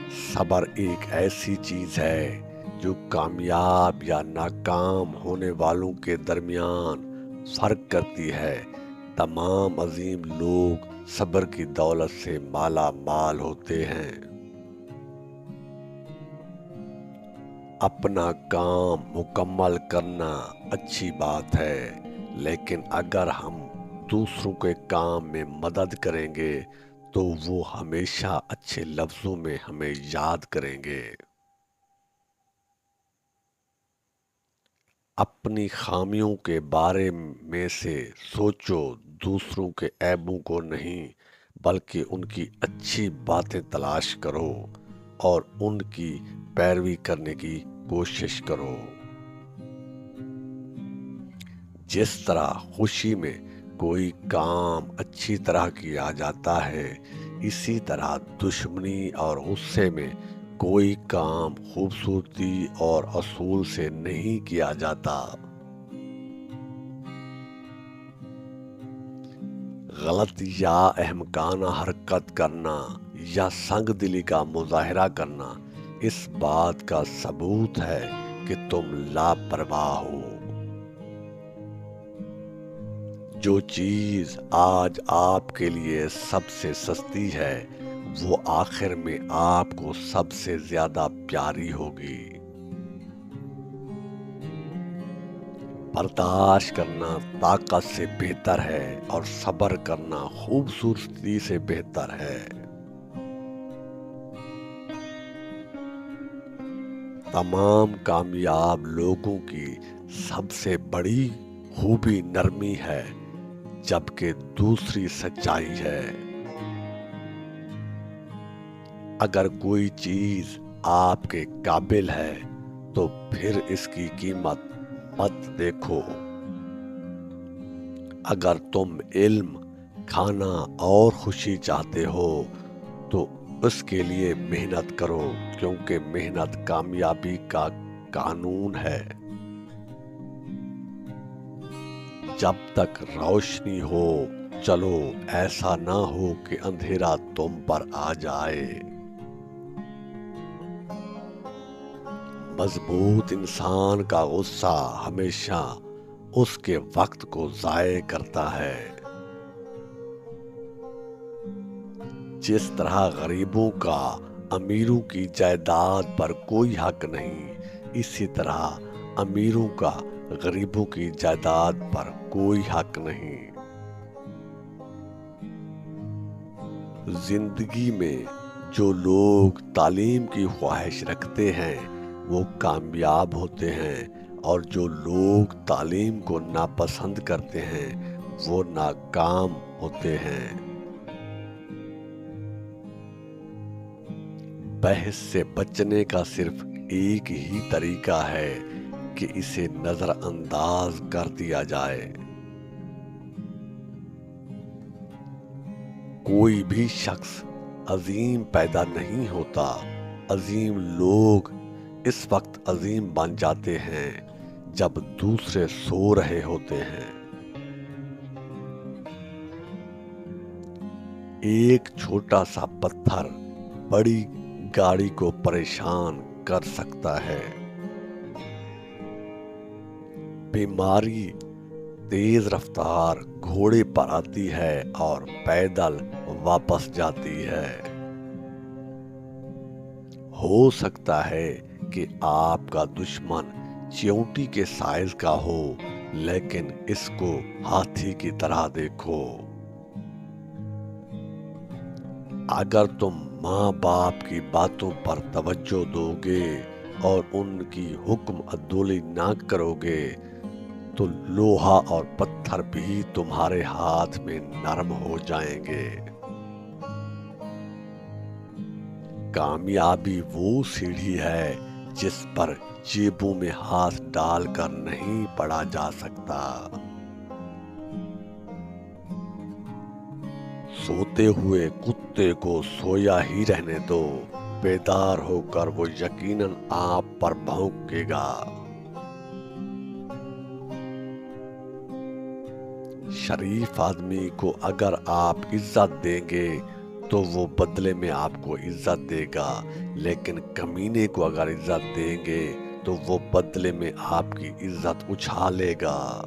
صبر ایک ایسی چیز ہے جو کامیاب یا ناکام ہونے والوں کے درمیان فرق کرتی ہے۔ تمام عظیم لوگ صبر کی دولت سے مالا مال ہوتے ہیں۔ اپنا کام مکمل کرنا اچھی بات ہے، لیکن اگر ہم دوسروں کے کام میں مدد کریں گے تو وہ ہمیشہ اچھے لفظوں میں ہمیں یاد کریں گے۔ اپنی خامیوں کے بارے میں سے سوچو، دوسروں کے عیبوں کو نہیں بلکہ ان کی اچھی باتیں تلاش کرو اور ان کی پیروی کرنے کی کوشش کرو۔ جس طرح خوشی میں کوئی کام اچھی طرح کیا جاتا ہے، اسی طرح دشمنی اور غصے میں کوئی کام خوبصورتی اور اصول سے نہیں کیا جاتا۔ غلط یا احمقانہ حرکت کرنا یا سنگ دلی کا مظاہرہ کرنا اس بات کا ثبوت ہے کہ تم لاپرواہ ہو۔ جو چیز آج آپ کے لیے سب سے سستی ہے وہ آخر میں آپ کو سب سے زیادہ پیاری ہوگی۔ برداشت کرنا طاقت سے بہتر ہے اور صبر کرنا خوبصورتی سے بہتر ہے۔ تمام کامیاب لوگوں کی سب سے بڑی خوبی نرمی ہے، جبکہ دوسری سچائی ہے۔ اگر کوئی چیز آپ کے قابل ہے تو پھر اس کی قیمت مت دیکھو۔ اگر تم علم، کھانا اور خوشی چاہتے ہو تو اس کے لیے محنت کرو، کیونکہ محنت کامیابی کا قانون ہے۔ جب تک روشنی ہو چلو، ایسا نہ ہو کہ اندھیرا تم پر آ جائے۔ مضبوط انسان کا غصہ ہمیشہ اس کے وقت کو ضائع کرتا ہے۔ جس طرح غریبوں کا امیروں کی جائیداد پر کوئی حق نہیں، اسی طرح امیروں کا غریبوں کی جائیداد پر کوئی حق نہیں۔ زندگی میں جو لوگ تعلیم کی خواہش رکھتے ہیں وہ کامیاب ہوتے ہیں، اور جو لوگ تعلیم کو ناپسند کرتے ہیں وہ ناکام ہوتے ہیں۔ بحث سے بچنے کا صرف ایک ہی طریقہ ہے کہ اسے نظر انداز کر دیا جائے۔ کوئی بھی شخص عظیم پیدا نہیں ہوتا، عظیم لوگ اس وقت عظیم بن جاتے ہیں جب دوسرے سو رہے ہوتے ہیں۔ ایک چھوٹا سا پتھر بڑی گاڑی کو پریشان کر سکتا ہے۔ بیماری تیز رفتار گھوڑے پر آتی ہے اور پیدل واپس جاتی ہے۔ ہو سکتا ہے کہ آپ کا دشمن چیونٹی کے سائز کا ہو، لیکن اس کو ہاتھی کی طرح دیکھو۔ اگر تم ماں باپ کی باتوں پر توجہ دو گے اور ان کی حکم عدولی نہ کرو گے تو لوہا اور پتھر بھی تمہارے ہاتھ میں نرم ہو جائیں گے۔ کامیابی وہ سیڑھی ہے جس پر جیبوں میں ہاتھ ڈال کر نہیں پڑا جا سکتا۔ سوتے ہوئے کتے کو سویا ہی رہنے دو، بیدار ہو کر وہ یقیناً آپ پر بھونکے گا۔ شریف آدمی کو اگر آپ عزت دیں گے تو وہ بدلے میں آپ کو عزت دے گا، لیکن کمینے کو اگر عزت دیں گے تو وہ بدلے میں آپ کی عزت اچھالے گا۔